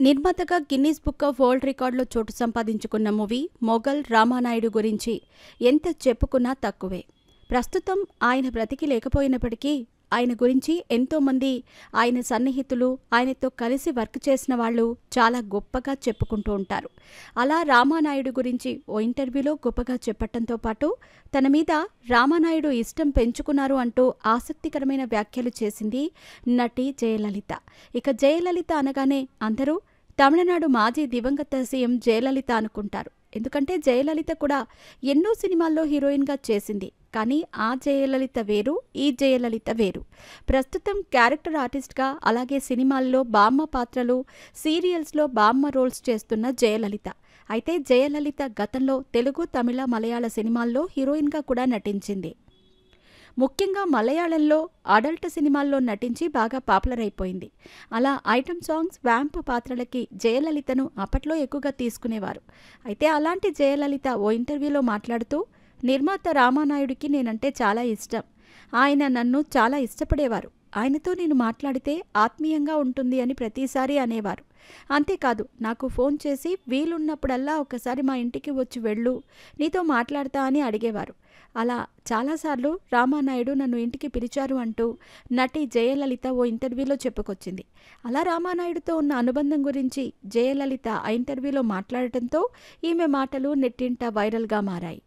నిర్మాతగా Guinness book of world రికార్డులో చోటు సంపాదించుకున్న మూవీ మొఘల్ రామానాయుడు గురించి ఎంత చెప్పుకున్నా తక్కువే. ప్రస్తుతం ఆయన బ్రతికి లేకపోయినప్పటికీ ఆయన గురించి ఎంతోమంది ఆయన సన్నిహితులు, ఆయనతో కలిసి వర్క్ చేసిన వాళ్ళు చాలా గొప్పగా చెప్పుకుంటూ ఉంటారు. అలా రామానాయుడు గురించి ఓ ఇంటర్వ్యూలో గొప్పగా చెప్పటంతో పాటు తన మీద రామానాయుడు ఇష్టం పెంచుకున్నారు అంటూ ఆసక్తికరమైన వ్యాఖ్యలు చేసింది నటి జయలలిత. ఇక జయలలిత అనగానే అందరూ తమిళనాడు మాజీ దివంగత సీఎం జయలలిత అనుకుంటారు. ఎందుకంటే జయలలిత కూడా ఎన్నో సినిమాల్లో హీరోయిన్గా చేసింది. కానీ ఆ జయలలిత వేరు, ఈ జయలలిత వేరు. ప్రస్తుతం క్యారెక్టర్ ఆర్టిస్ట్గా, అలాగే సినిమాల్లో బామ్మ పాత్రలు, సీరియల్స్లో బామ్మ రోల్స్ చేస్తున్న జయలలిత. అయితే జయలలిత గతంలో తెలుగు, తమిళ, మలయాళ సినిమాల్లో హీరోయిన్గా కూడా నటించింది. ముఖ్యంగా మలయాళంలో అడల్ట్ సినిమాల్లో నటించి బాగా పాపులర్ అయిపోయింది. అలా ఐటమ్ సాంగ్స్, వ్యాంప్ పాత్రలకి జయలలితను అప్పట్లో ఎక్కువగా తీసుకునేవారు. అయితే అలాంటి జయలలిత ఓ ఇంటర్వ్యూలో మాట్లాడుతూ, నిర్మాత రామానాయుడికి నేనంటే చాలా ఇష్టం. ఆయన నన్ను చాలా ఇష్టపడేవారు. ఆయనతో నేను మాట్లాడితే ఆత్మీయంగా ఉంటుంది అని ప్రతిసారి అనేవారు. అంతేకాదు, నాకు ఫోన్ చేసి వీలున్నప్పుడల్లా ఒకసారి మా ఇంటికి వచ్చి వెళ్ళు, నీతో మాట్లాడతా అని అడిగేవారు. అలా చాలాసార్లు రామానాయుడు నన్ను ఇంటికి పిలిచారు అంటూ నటి జయలలిత ఓ ఇంటర్వ్యూలో చెప్పుకొచ్చింది. అలా రామానాయుడుతో ఉన్న అనుబంధం గురించి జయలలిత ఆ ఇంటర్వ్యూలో మాట్లాడటంతో ఈమె మాటలు నెట్టింట వైరల్గా మారాయి.